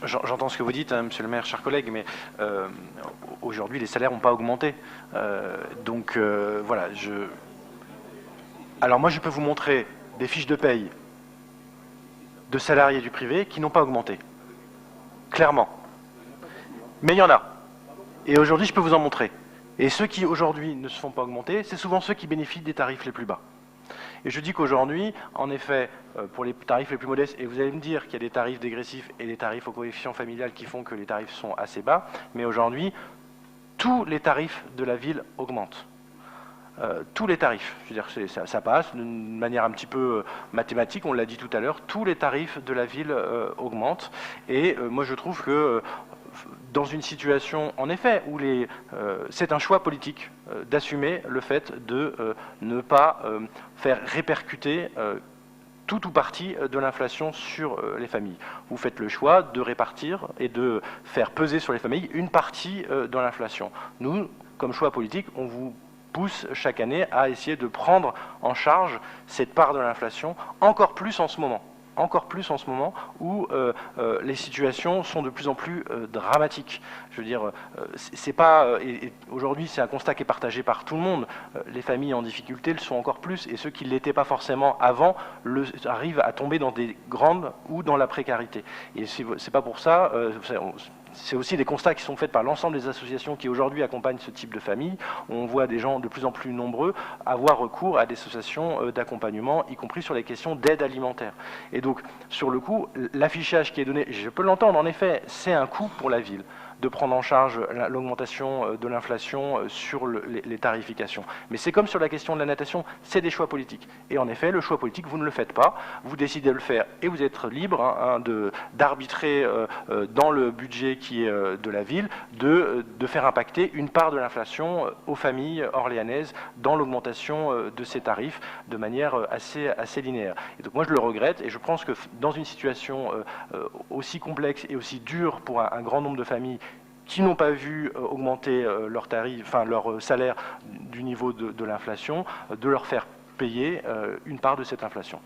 J'entends ce que vous dites, hein, monsieur le maire, chers collègues, mais aujourd'hui, les salaires n'ont pas augmenté. Voilà. Alors moi, je peux vous montrer des fiches de paye de salariés du privé qui n'ont pas augmenté. Clairement. Mais il y en a. Et aujourd'hui, je peux vous en montrer. Et ceux qui, aujourd'hui, ne se font pas augmenter, c'est souvent ceux qui bénéficient des tarifs les plus bas. Et je dis qu'aujourd'hui, en effet, pour les tarifs les plus modestes, et vous allez me dire qu'il y a des tarifs dégressifs et des tarifs au coefficient familial qui font que les tarifs sont assez bas, mais aujourd'hui, tous les tarifs de la ville augmentent. Tous les tarifs, je veux dire, ça passe d'une manière un petit peu mathématique, on l'a dit tout à l'heure, tous les tarifs de la ville augmentent. Et moi je trouve que dans une situation, en effet, où c'est un choix politique d'assumer le fait de ne pas faire répercuter tout ou partie de l'inflation sur les familles. Vous faites le choix de répartir et de faire peser sur les familles une partie de l'inflation. Nous, comme choix politique, on vous pousse chaque année à essayer de prendre en charge cette part de l'inflation, encore plus en ce moment où les situations sont de plus en plus dramatiques. Je veux dire, c'est pas, et aujourd'hui c'est un constat qui est partagé par tout le monde, les familles en difficulté le sont encore plus, et ceux qui ne l'étaient pas forcément avant arrivent à tomber dans des grandes ou dans la précarité. Et c'est pas pour ça, c'est aussi des constats qui sont faits par l'ensemble des associations qui aujourd'hui accompagnent ce type de famille. On voit des gens de plus en plus nombreux avoir recours à des associations d'accompagnement, y compris sur les questions d'aide alimentaire. Et donc, sur le coup, l'affichage qui est donné, je peux l'entendre, en effet, c'est un coût pour la ville de prendre en charge l'augmentation de l'inflation sur les tarifications. Mais c'est comme sur la question de la natation, c'est des choix politiques. Et en effet, le choix politique, vous ne le faites pas, vous décidez de le faire et vous êtes libre d'arbitrer dans le budget qui est de la ville, de faire impacter une part de l'inflation aux familles orléanaises dans l'augmentation de ces tarifs de manière assez linéaire. Et donc moi je le regrette et je pense que dans une situation aussi complexe et aussi dure pour un grand nombre de familles qui n'ont pas vu augmenter leurs tarifs, enfin leur salaire du niveau de l'inflation, de leur faire payer une part de cette inflation.